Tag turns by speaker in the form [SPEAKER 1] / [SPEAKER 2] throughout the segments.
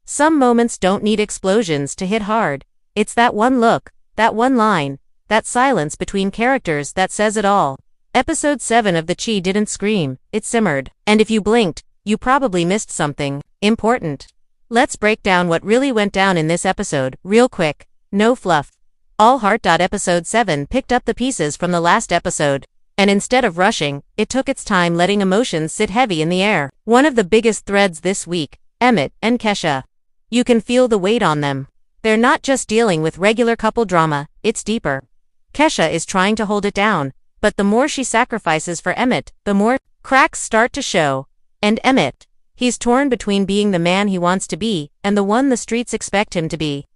[SPEAKER 1] Some moments don't need explosions to hit hard. It's that one look, that one line, that silence between characters that says it all. Episode 7 of The Chi didn't scream, it simmered. And if you blinked, you probably missed something important. Let's break down what really went down in this episode, real quick. No fluff. All heart. Episode 7 picked up the pieces from the last episode. And instead of rushing, it took its time letting emotions sit heavy in the air. One of the biggest threads this week, Emmett and Kiesha. You can feel the weight on them. They're not just dealing with regular couple drama, it's deeper. Kiesha is trying to hold it down, but the more she sacrifices for Emmett, the more cracks start to show. And Emmett, he's torn between being the man he wants to be and the one the streets expect him to be.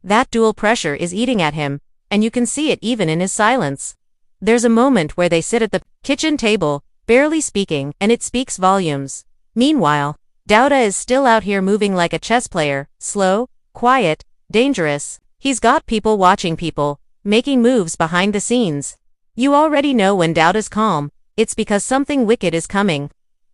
[SPEAKER 1] That dual pressure is eating at him, and you can see it even in his silence. There's a moment where they sit at the kitchen table, barely speaking, and it speaks volumes. Meanwhile, Douda is still out here moving like a chess player, slow, quiet, dangerous. He's got people watching people, making moves behind the scenes. You already know when Douda's calm, it's because something wicked is coming.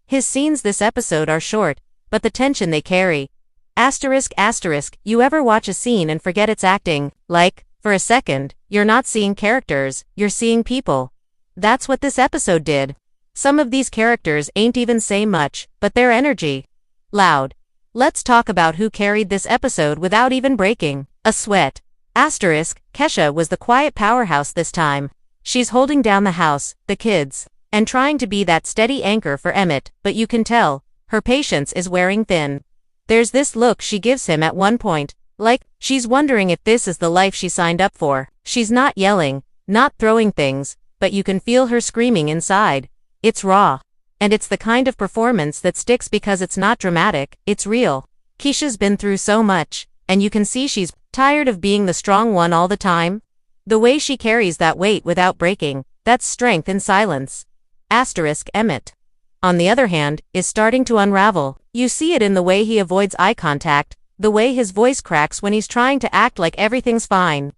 [SPEAKER 1] His scenes this episode are short, but the tension they carry. ***, you ever watch a scene and forget it's acting, like, for a second, you're not seeing characters, you're seeing people. That's what this episode did. Some of these characters ain't even saying much, but their energy. Loud. Let's talk about who carried this episode without even breaking a sweat. Kiesha was the quiet powerhouse this time. She's holding down the house, the kids, and trying to be that steady anchor for Emmett, but you can tell, her patience is wearing thin. There's this look she gives him at one point, like she's wondering if this is the life she signed up for. She's not yelling, not throwing things, but you can feel her screaming inside. It's raw. And it's the kind of performance that sticks because it's not dramatic, it's real. Kiesha's been through so much, and you can see she's tired of being the strong one all the time. The way she carries that weight without breaking, that's strength in silence. Emmett, on the other hand, is starting to unravel. You see it in the way he avoids eye contact, the way his voice cracks when he's trying to act like everything's fine.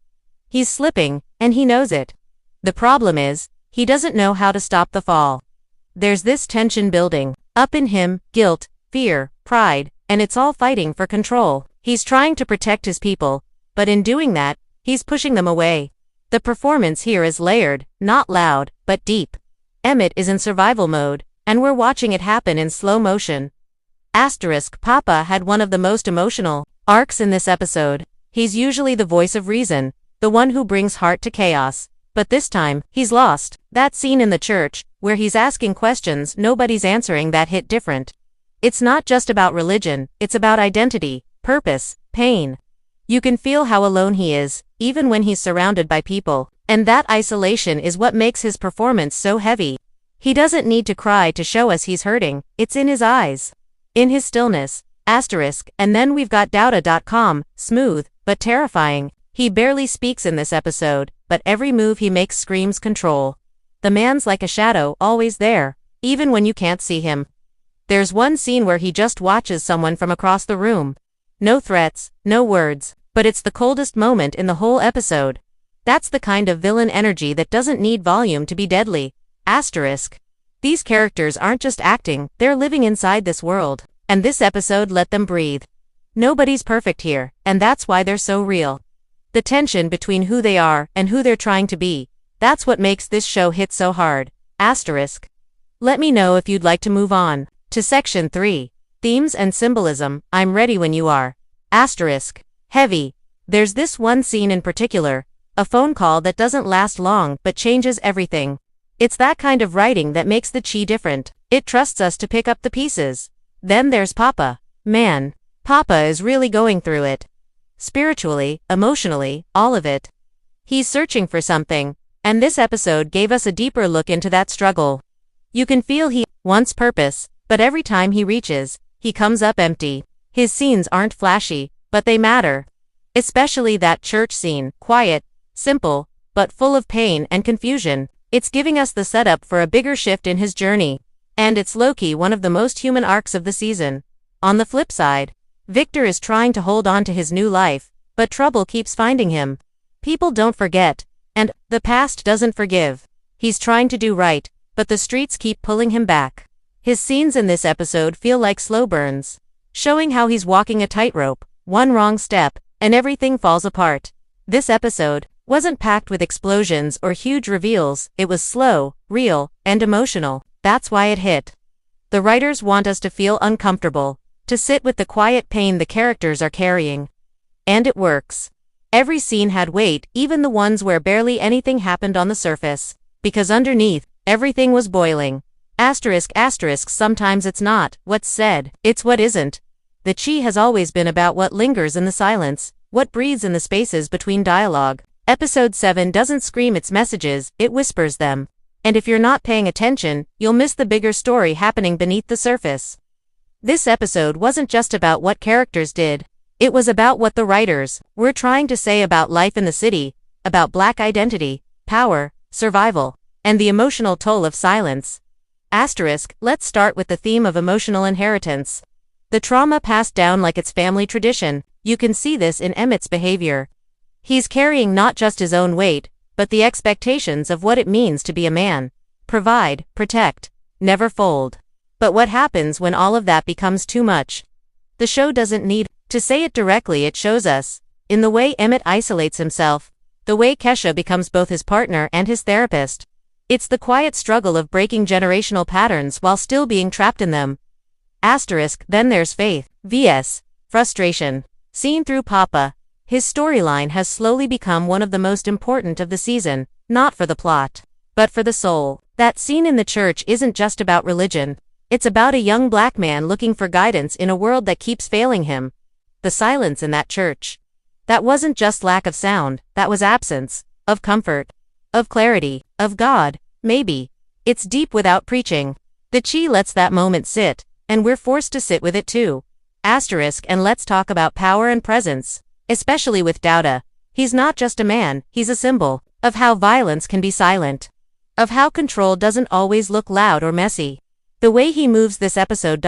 [SPEAKER 1] He's slipping, and he knows it. The problem is, he doesn't know how to stop the fall. There's this tension building up in him, guilt, fear, pride, and it's all fighting for control. He's trying to protect his people, but in doing that, he's pushing them away. The performance here is layered, not loud, but deep. Emmett is in survival mode, and we're watching it happen in slow motion. Papa had one of the most emotional arcs in this episode. He's usually the voice of reason, the one who brings heart to chaos. But this time, he's lost. That scene in the church, where he's asking questions nobody's answering, that hit different. It's not just about religion, it's about identity, purpose, pain. You can feel how alone he is, even when he's surrounded by people. And that isolation is what makes his performance so heavy. He doesn't need to cry to show us he's hurting, it's in his eyes. In his stillness. And then we've got Douda. Smooth, but terrifying. He barely speaks in this episode, but every move he makes screams control. The man's like a shadow, always there, even when you can't see him. There's one scene where he just watches someone from across the room. No threats, no words, but it's the coldest moment in the whole episode. That's the kind of villain energy that doesn't need volume to be deadly. These characters aren't just acting, they're living inside this world, and this episode let them breathe. Nobody's perfect here, and that's why they're so real. The tension between who they are and who they're trying to be, that's what makes this show hit so hard. Let me know if you'd like to move on to Section 3. Themes and Symbolism. I'm ready when you are. Heavy. There's this one scene in particular, a phone call that doesn't last long but changes everything. It's that kind of writing that makes the Chi different. It trusts us to pick up the pieces. Then there's Papa. Man, Papa is really going through it. Spiritually, emotionally, all of it. He's searching for something, and this episode gave us a deeper look into that struggle. You can feel he wants purpose, but every time he reaches, he comes up empty. His scenes aren't flashy, but they matter. Especially that church scene, quiet, simple, but full of pain and confusion. It's giving us the setup for a bigger shift in his journey. And it's low-key one of the most human arcs of the season. On the flip side, Victor is trying to hold on to his new life, but trouble keeps finding him. People don't forget, and the past doesn't forgive. He's trying to do right, but the streets keep pulling him back. His scenes in this episode feel like slow burns, showing how he's walking a tightrope, one wrong step, and everything falls apart. This episode wasn't packed with explosions or huge reveals, it was slow, real, and emotional. That's why it hit. The writers want us to feel uncomfortable, to sit with the quiet pain the characters are carrying. And it works. Every scene had weight, even the ones where barely anything happened on the surface. Because underneath, everything was boiling. Asterisk asterisk, sometimes it's not what's said, it's what isn't. The Chi has always been about what lingers in the silence, what breathes in the spaces between dialogue. Episode 7 doesn't scream its messages, it whispers them. And if you're not paying attention, you'll miss the bigger story happening beneath the surface. This episode wasn't just about what characters did. It was about what the writers were trying to say about life in the city, about Black identity, power, survival, and the emotional toll of silence. Asterisk, let's start with the theme of emotional inheritance. The trauma passed down like it's family tradition. You can see this in Emmett's behavior. He's carrying not just his own weight, but the expectations of what it means to be a man. Provide, protect, never fold. But what happens when all of that becomes too much? The show doesn't need to say it directly, it shows us. In the way Emmett isolates himself, the way Kiesha becomes both his partner and his therapist. It's the quiet struggle of breaking generational patterns while still being trapped in them. Asterisk, then there's Faith, vs. frustration. Seen through Papa, his storyline has slowly become one of the most important of the season, not for the plot, but for the soul. That scene in the church isn't just about religion. It's about a young Black man looking for guidance in a world that keeps failing him. The silence in that church. That wasn't just lack of sound, that was absence of comfort, of clarity, of God, maybe. It's deep without preaching. The Chi lets that moment sit, and we're forced to sit with it too. Asterisk, and let's talk about power and presence, especially with Douda. He's not just a man, he's a symbol of how violence can be silent, of how control doesn't always look loud or messy. The way he moves this episode.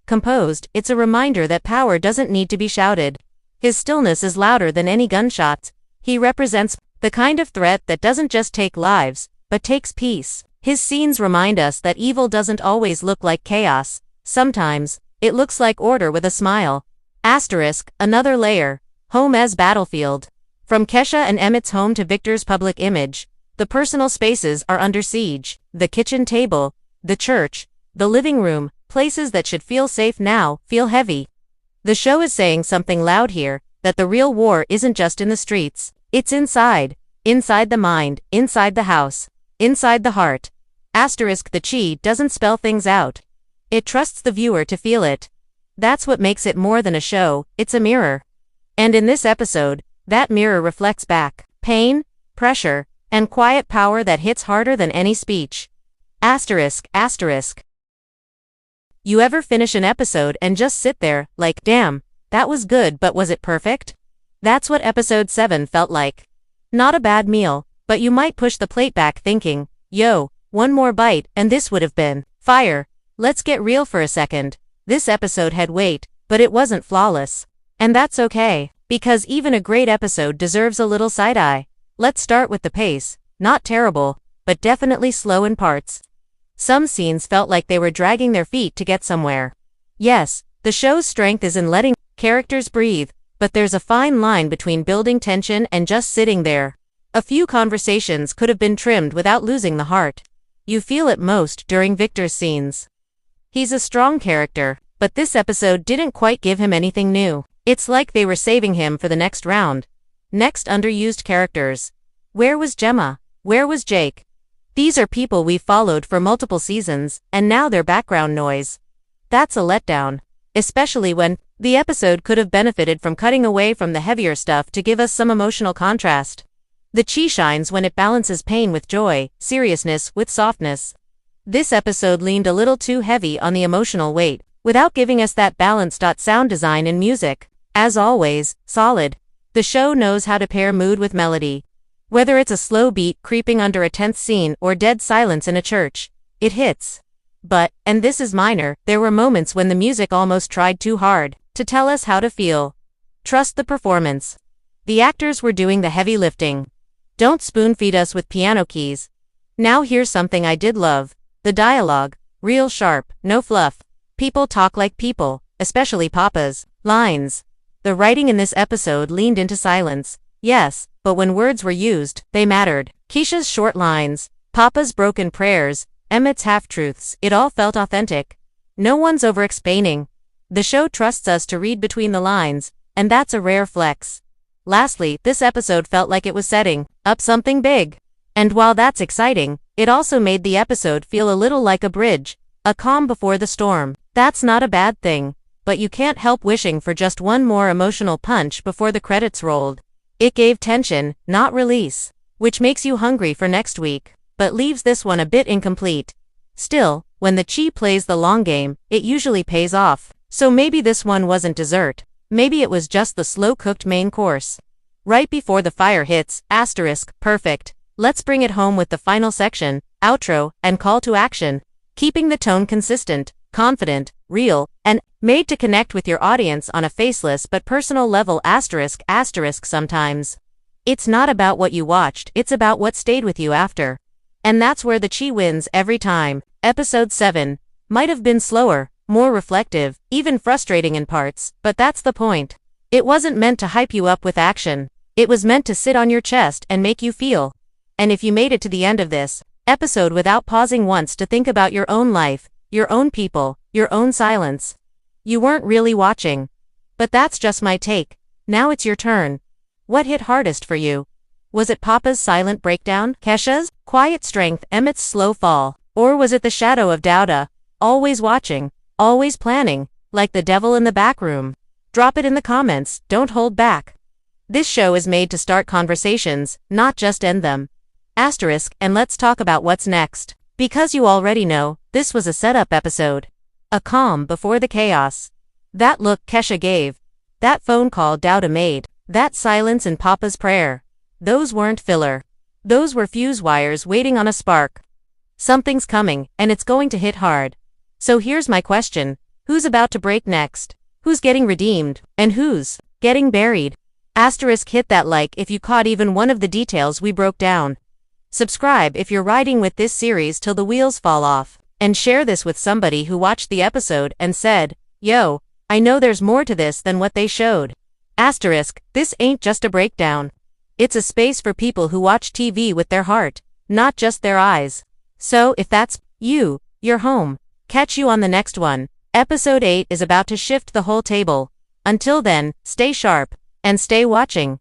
[SPEAKER 1] Composed, it's a reminder that power doesn't need to be shouted. His stillness is louder than any gunshots. He represents the kind of threat that doesn't just take lives, but takes peace. His scenes remind us that evil doesn't always look like chaos. Sometimes, it looks like order with a smile. Asterisk, another layer. Home as battlefield. From Kiesha and Emmett's home to Victor's public image, the personal spaces are under siege. The kitchen table, the church, the living room, places that should feel safe now, feel heavy. The show is saying something loud here, that the real war isn't just in the streets, it's inside. Inside the mind, inside the house, inside the heart. Asterisk, the Chi doesn't spell things out. It trusts the viewer to feel it. That's what makes it more than a show, it's a mirror. And in this episode, that mirror reflects back pain, pressure, and quiet power that hits harder than any speech. Asterisk, asterisk. You ever finish an episode and just sit there, like, damn, that was good, but was it perfect? That's what episode 7 felt like. Not a bad meal, but you might push the plate back thinking, yo, one more bite, and this would have been fire. Let's get real for a second. This episode had weight, but it wasn't flawless. And that's okay, because even a great episode deserves a little side-eye. Let's start with the pace. Not terrible, but definitely slow in parts. Some scenes felt like they were dragging their feet to get somewhere. Yes, the show's strength is in letting characters breathe, but there's a fine line between building tension and just sitting there. A few conversations could have been trimmed without losing the heart. You feel it most during Victor's scenes. He's a strong character, but this episode didn't quite give him anything new. It's like they were saving him for the next round. Next, underused characters. Where was Gemma? Where was Jake? These are people we've followed for multiple seasons, and now they're background noise. That's a letdown. Especially when the episode could have benefited from cutting away from the heavier stuff to give us some emotional contrast. The Chi shines when it balances pain with joy, seriousness with softness. This episode leaned a little too heavy on the emotional weight, without giving us that balance. Sound design and music, as always, solid. The show knows how to pair mood with melody. Whether it's a slow beat creeping under a tense scene or dead silence in a church, it hits. But, and this is minor, there were moments when the music almost tried too hard to tell us how to feel. Trust the performance. The actors were doing the heavy lifting. Don't spoon-feed us with piano keys. Now here's something I did love. The dialogue, real sharp, no fluff. People talk like people, especially Papa's lines. The writing in this episode leaned into silence. Yes, but when words were used, they mattered. Kiesha's short lines, Papa's broken prayers, Emmett's half-truths, it all felt authentic. No one's over-explaining. The show trusts us to read between the lines, and that's a rare flex. Lastly, this episode felt like it was setting up something big. And while that's exciting, it also made the episode feel a little like a bridge, a calm before the storm. That's not a bad thing, but you can't help wishing for just one more emotional punch before the credits rolled. It gave tension, not release, which makes you hungry for next week, but leaves this one a bit incomplete. Still, when the chi plays the long game, it usually pays off. So maybe this one wasn't dessert. Maybe it was just the slow-cooked main course. Right before the fire hits, perfect. Let's bring it home with the final section, outro, and call to action. Keeping the tone consistent, confident, real, and made to connect with your audience on a faceless but personal level sometimes. It's not about what you watched, it's about what stayed with you after. And that's where the chi wins every time. Episode 7 might have been slower, more reflective, even frustrating in parts, but that's the point. It wasn't meant to hype you up with action. It was meant to sit on your chest and make you feel. And if you made it to the end of this episode without pausing once to think about your own life, your own people, your own silence, you weren't really watching. But that's just my take. Now it's your turn. What hit hardest for you? Was it Papa's silent breakdown, Kiesha's quiet strength, Emmett's slow fall, or was it the shadow of Douda, always watching, always planning, like the devil in the back room? Drop it in the comments, don't hold back. This show is made to start conversations, not just end them. And let's talk about what's next. Because you already know, this was a setup episode. A calm before the chaos. That look Kiesha gave. That phone call Douda made. That silence in Papa's prayer. Those weren't filler. Those were fuse wires waiting on a spark. Something's coming, and it's going to hit hard. So here's my question. Who's about to break next? Who's getting redeemed? And who's getting buried? Hit that like if you caught even one of the details we broke down. Subscribe if you're riding with this series till the wheels fall off. And share this with somebody who watched the episode and said, "Yo, I know there's more to this than what they showed." This ain't just a breakdown. It's a space for people who watch TV with their heart, not just their eyes. So if that's you, you're home. Catch you on the next one. Episode 8 is about to shift the whole table. Until then, stay sharp and stay watching.